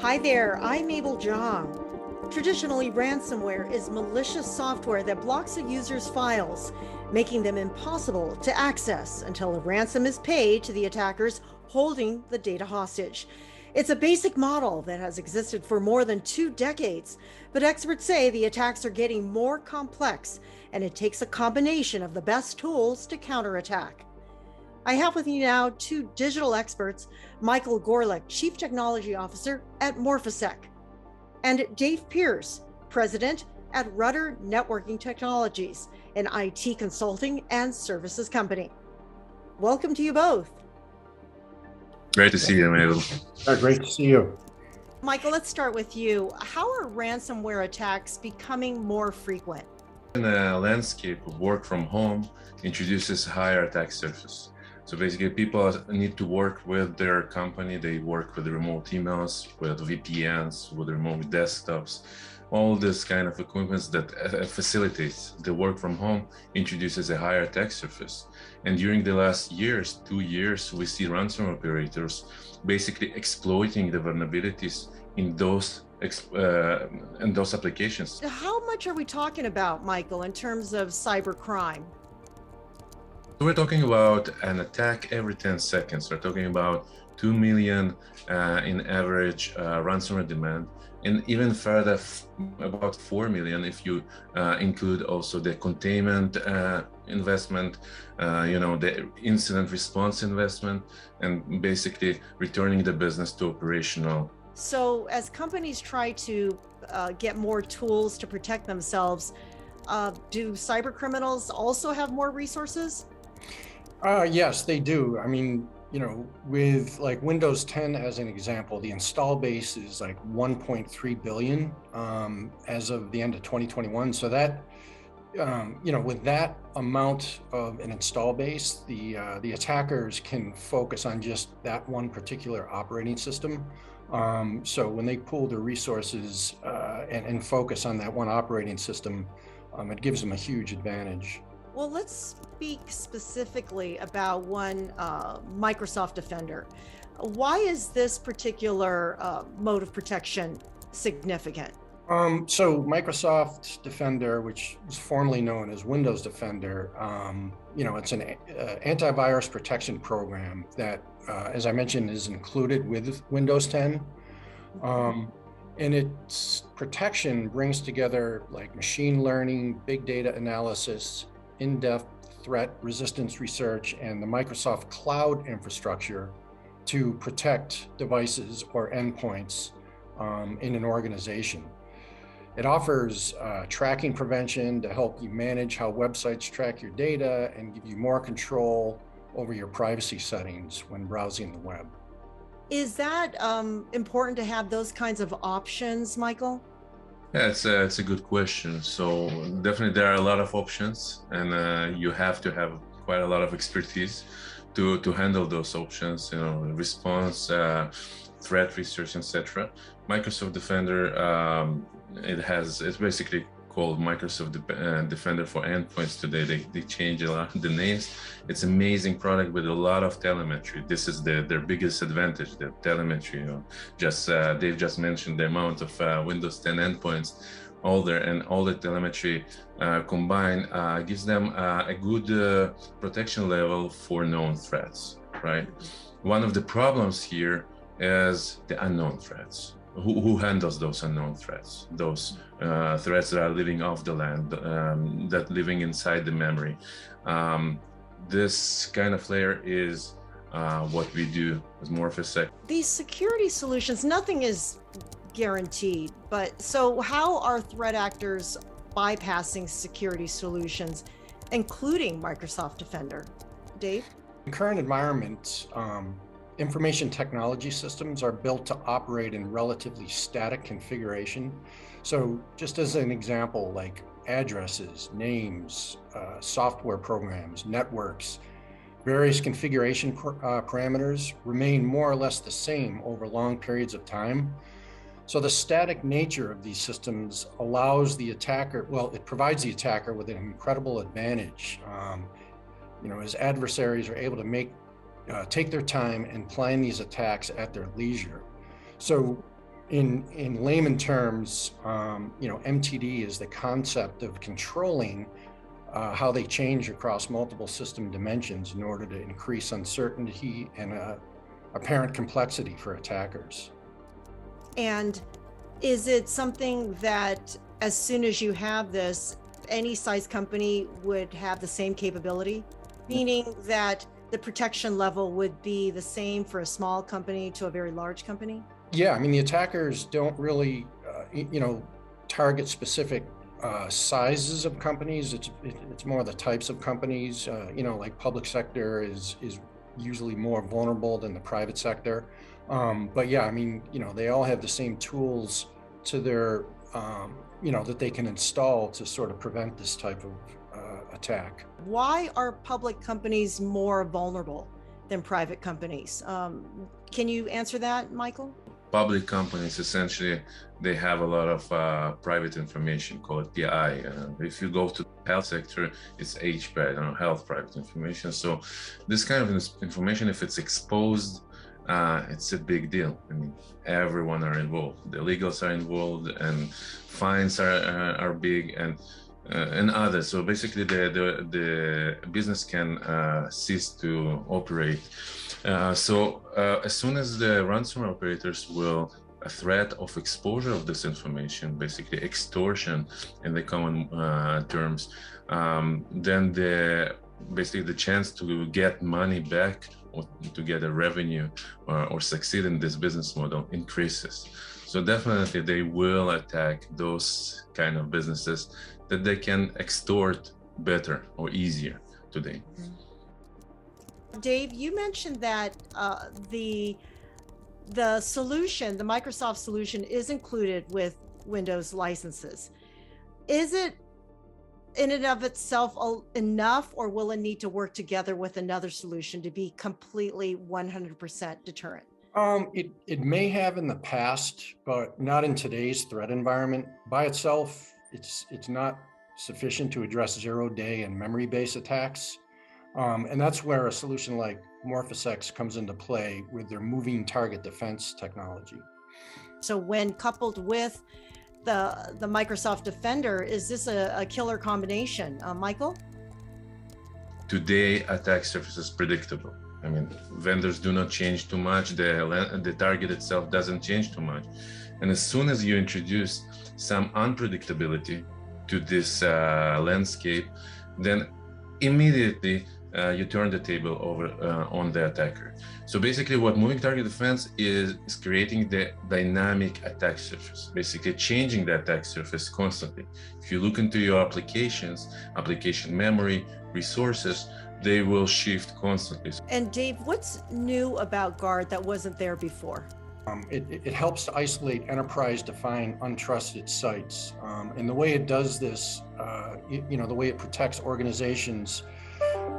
Hi there, I'm Mabel Jong. Traditionally, ransomware is malicious software that blocks a user's files, making them impossible to access until a ransom is paid to the attackers holding the data hostage. It's a basic model that has existed for more than 2 decades, but experts say the attacks are getting more complex, and it takes a combination of the best tools to counterattack. I have with me now two digital experts, Michael Gorelik, Chief Technology Officer at Morphisec, and Dave Pierce, President at Rutter Networking Technologies, an IT consulting and services company. Welcome to you both. Great to see you, Mabel. Great to see you. Michael, let's start with you. How are ransomware attacks becoming more frequent? In a landscape of work from home introduces higher attack surface. So basically people need to work with their company. They work with remote emails, with VPNs, with remote desktops. All this kind of equipment that facilitates the work from home introduces a higher attack surface. And during the last 2 years, we see ransomware operators basically exploiting the vulnerabilities in those applications. How much are we talking about, Michael, in terms of cybercrime? So we're talking about an attack every 10 seconds. We're talking about 2 million in average ransomware demand, and even further, about 4 million if you include also the containment investment, the incident response investment, and basically returning the business to operational. So as companies try to get more tools to protect themselves, do cyber criminals also have more resources? Yes, they do. I mean, with like Windows 10 as an example, the install base is like 1.3 billion as of the end of 2021. So that, with that amount of an install base, the attackers can focus on just that one particular operating system. So when they pool their resources and focus on that one operating system, it gives them a huge advantage. Well, let's speak specifically about one Microsoft Defender. Why is this particular mode of protection significant? So Microsoft Defender, which was formerly known as Windows Defender, it's an antivirus protection program that, as I mentioned, is included with Windows 10. And its protection brings together like machine learning, big data analysis, in-depth threat resistance research, and the Microsoft cloud infrastructure to protect devices or endpoints in an organization. It offers tracking prevention to help you manage how websites track your data and give you more control over your privacy settings when browsing the web. Is that important to have those kinds of options, Michael? Yeah, it's a good question. So definitely there are a lot of options, and you have to have quite a lot of expertise to handle those options. Response, threat research, etc. Microsoft Defender, it's basically called Microsoft Defender for Endpoints today. They changed a lot of the names. It's an amazing product with a lot of telemetry. This is their biggest advantage, the telemetry. They've just mentioned the amount of Windows 10 endpoints, all the telemetry combined gives them a good protection level for known threats, right? One of the problems here is the unknown threats. Who handles those unknown threats? Those threats that are living off the land, that living inside the memory. This kind of layer is what we do as Morphisec. These security solutions, nothing is guaranteed, but so how are threat actors bypassing security solutions, including Microsoft Defender? Dave? In current environment, information technology systems are built to operate in relatively static configuration. So just as an example, like addresses, names, software programs, networks, various configuration parameters remain more or less the same over long periods of time. So the static nature of these systems allows the attacker, it provides the attacker with an incredible advantage. As adversaries are able to take their time and plan these attacks at their leisure. So In layman terms, MTD is the concept of controlling how they change across multiple system dimensions in order to increase uncertainty and apparent complexity for attackers. And is it something that as soon as you have this, any size company would have the same capability? Meaning that the protection level would be the same for a small company to a very large company? Yeah, I mean, the attackers don't really, target specific sizes of companies. It's more the types of companies. Like public sector is usually more vulnerable than the private sector. But yeah, I mean, they all have the same tools to their, that they can install to sort of prevent this type of attack. Why are public companies more vulnerable than private companies? Can you answer that, Michael? Public companies, essentially, they have a lot of private information, called PI. If you go to the health sector, it's HPI, health private information. So this kind of information, if it's exposed, it's a big deal. I mean, everyone are involved. The legals are involved, and fines are big, and others. So basically, the business can cease to operate. So as soon as the ransomware operators will a threat of exposure of this information, basically extortion in the common terms, then basically the chance to get money back or to get a revenue or succeed in this business model increases. So definitely they will attack those kind of businesses that they can extort better or easier today. Dave, you mentioned that the solution, the Microsoft solution, is included with Windows licenses. Is it in and of itself enough, or will it need to work together with another solution to be completely 100% deterrent? It may have in the past, but not in today's threat environment. By itself, it's not sufficient to address zero-day and memory-based attacks. And that's where a solution like Morphisec comes into play with their moving target defense technology. So when coupled with the Microsoft Defender, is this a killer combination? Michael? Today, attack surface is predictable. I mean, vendors do not change too much. The target itself doesn't change too much. And as soon as you introduce some unpredictability to this landscape, then immediately you turn the table over on the attacker. So basically what moving target defense is creating the dynamic attack surface, basically changing the attack surface constantly. If you look into your applications, application memory, resources, they will shift constantly. And Dave, what's new about Guard that wasn't there before? It helps to isolate enterprise-defined untrusted sites. And the way it does this, the way it protects organizations,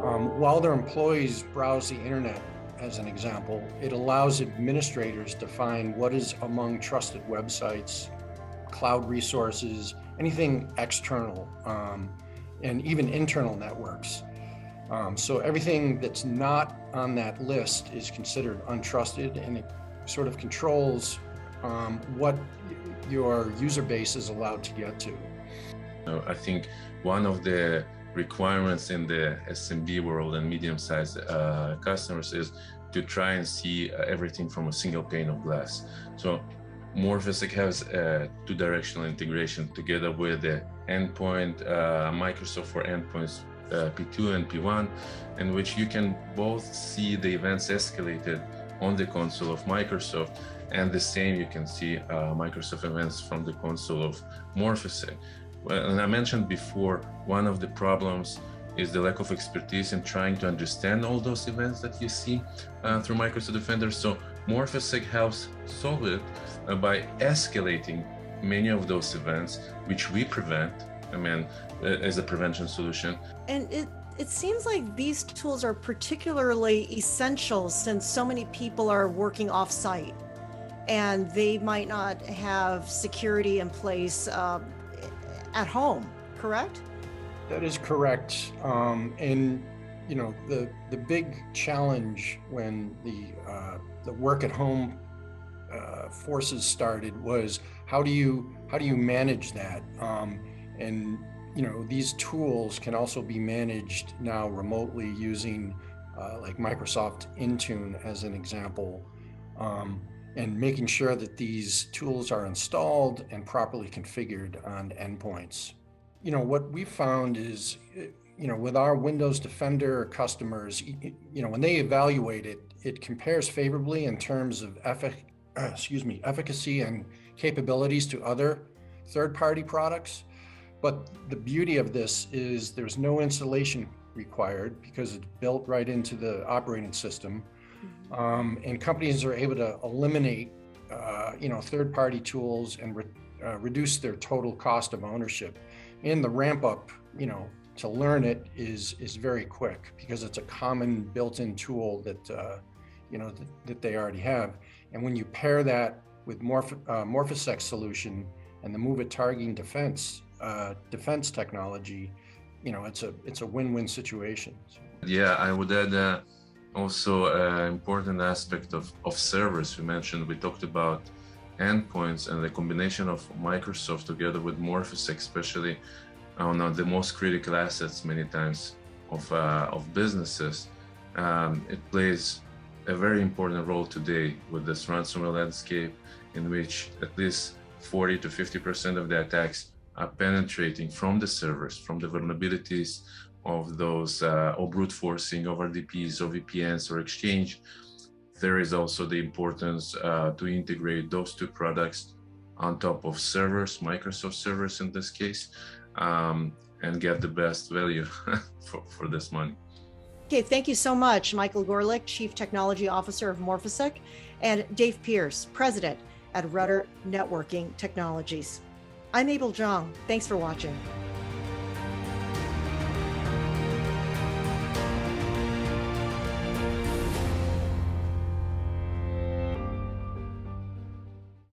while their employees browse the internet, as an example, it allows administrators to find what is among trusted websites, cloud resources, anything external, and even internal networks. So everything that's not on that list is considered untrusted, and it sort of controls what your user base is allowed to get to. I think one of the requirements in the SMB world and medium-sized customers is to try and see everything from a single pane of glass. So Morphisec has a two-directional integration together with the endpoint, Microsoft for endpoints P2 and P1, in which you can both see the events escalated on the console of Microsoft, and the same you can see Microsoft events from the console of Morphisec. Well, and I mentioned before, one of the problems is the lack of expertise in trying to understand all those events that you see through Microsoft Defender. So Morphisec helps solve it by escalating many of those events, which we prevent, as a prevention solution. And it seems like these tools are particularly essential since so many people are working off-site and they might not have security in place at home, correct? That is correct. And the big challenge when the work at home forces started was how do you manage that? And these tools can also be managed now remotely using like Microsoft Intune as an example, and making sure that these tools are installed and properly configured on endpoints. What we found is, with our Windows Defender customers, when they evaluate it, it compares favorably in terms of efficacy and capabilities to other third-party products. But the beauty of this is there's no installation required because it's built right into the operating system. And companies are able to eliminate, third-party tools and reduce their total cost of ownership. And the ramp up, to learn it is very quick because it's a common built-in tool that, that they already have. And when you pair that with Morphisec solution and the move it targeting defense technology, it's a win-win situation. Yeah, I would add also an important aspect of servers. We talked about endpoints, and the combination of Microsoft together with Morphisec, especially on the most critical assets many times of businesses, it plays a very important role today with this ransomware landscape, in which at least 40 to 50% of the attacks are penetrating from the servers, from the vulnerabilities of those or brute forcing over RDPs or VPNs or Exchange. There is also the importance to integrate those two products on top of servers, Microsoft servers in this case, and get the best value for this money. Okay, thank you so much, Michael Gorelik, Chief Technology Officer of Morphisec, and Dave Pierce, President at Rutter Networking Technologies. I'm Abel Zhang. Thanks for watching.